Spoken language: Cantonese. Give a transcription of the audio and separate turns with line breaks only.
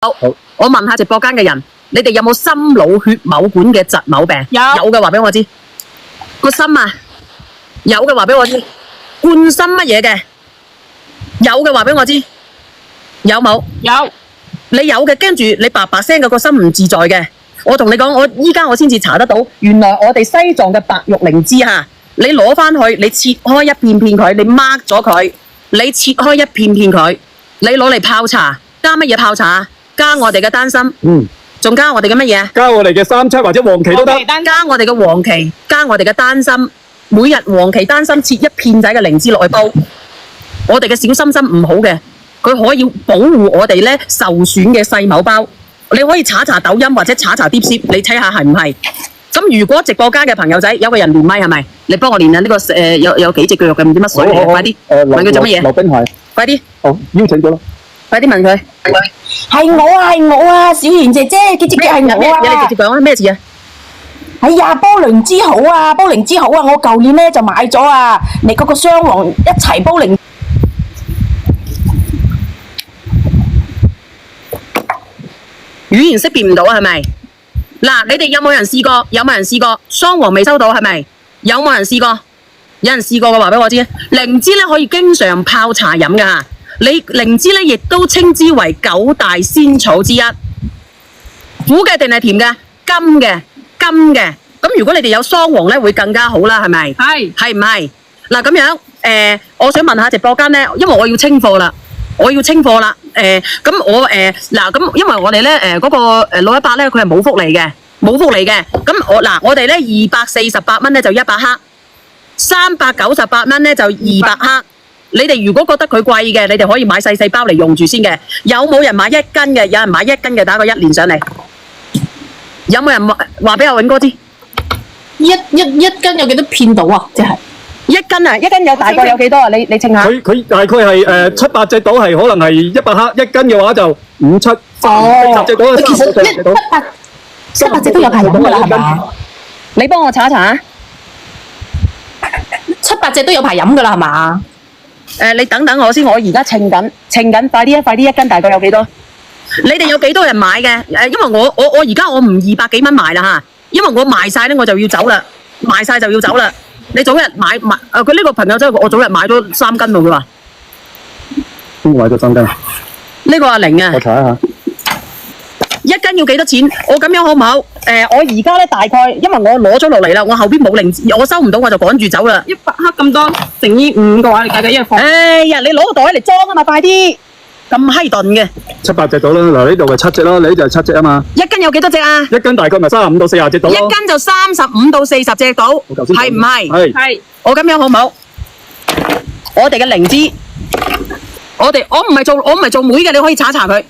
好，我問下直播間嘅人，你哋有冇心腦血某管嘅疾某病？有嘅話俾我知。個心啊，有嘅話俾我知。冠心乜嘢嘅？有嘅話俾我知。有冇？有。你有嘅，跟住你白白聲嘅個心唔自在嘅。我同你講，我依家我先至查得到，原來我哋西藏嘅白玉靈芝吓，你攞翻去，你切開一片片佢，你掹咗佢，你切開一片片佢，你攞嚟泡茶，加乜嘢泡茶？加我哋嘅丹參，仲加我哋嘅乜嘢？加我哋嘅三七或者黃芪都得。加我哋嘅黃芪，加我哋嘅丹參，每日黃芪丹參切一片仔嘅靈芝落去煲。我哋嘅小心心唔好嘅，佢可以保護我哋咧受損嘅細胞胞。你可以查查抖音或者查查 Deepseek， 你睇下係唔係？咁如果直播間嘅朋友仔有個人連麥係咪？你幫我連下呢個有幾隻腳肉嘅唔知乜水嚟嘅，快啲問佢做乜嘢？溜冰鞋。快啲。好，邀請咗啦。快啲問佢。
係我啊，小賢姐姐，佢直接係我啊。
你直接講咩事啊？
哎呀，波靈芝好啊，波靈芝好啊！我舊年咧就買咗啊，你嗰個雙黃一齊煲靈。
語言識別唔到係咪？嗱，你哋有冇人試過？有冇人試過？雙黃未收到係咪？有冇人試過？有人試過嘅話俾我知。靈芝咧可以經常泡茶飲噶。你靈芝咧亦都稱之為九大仙草之一。苦嘅定係甜嘅？甘嘅，甘嘅。咁如果你哋有雙黃咧，會更加好啦，係咪？係。係唔係？嗱咁樣，我想問下直播間咧，因為我要清貨啦。咁我嗱咁，因為我哋咧嗰個618咧，佢係冇福利嘅，冇福利嘅。咁我哋咧248蚊咧就100克，398蚊咧就200克。你哋如果覺得佢貴嘅，你哋可以買細細包嚟用住先嘅。有冇人買1斤嘅？有人買1斤嘅，打個1連上嚟。有冇人話俾阿永哥知？
一斤有幾多片到啊？即係。
1斤啊！1斤有大概有幾多啊？你稱下。
佢大概係7-8隻到，係可能係100克，1斤嘅話就5-7、10隻到。
其實7-8隻都有排飲㗎啦，係嘛？
你幫我查一查。
7-8隻都有排飲㗎啦，係嘛？
你等等我先，我而家稱緊，快啲1斤大概有幾多？你哋有幾多人買嘅？因為我而家我唔200幾蚊賣啦嚇，因為我賣晒咧我就要走啦，賣晒就要走啦。你早日買佢呢個朋友真係我早日買咗3斤喎，佢話。
邊個買咗3斤？
呢個阿玲啊。
我查一下。
1斤要幾多錢？我咁樣好唔好？我而家咧大概，因為我攞咗落嚟啦，我後邊冇靈芝，我收唔到我就趕住走啦。100克咁多，乘以5嘅話，你計計一貨。哎呀，你攞個袋嚟裝啊嘛，快啲！咁閪鈍嘅。
7-8隻到啦，嗱呢度係7隻咯，你呢度係7隻啊嘛。
1斤有幾多隻啊
？1斤大概咪35到40隻到咯。
1斤就35到40隻到，係唔係？係。我咁樣好唔好？我哋嘅靈芝，我唔係做妹嘅，你可以查查佢。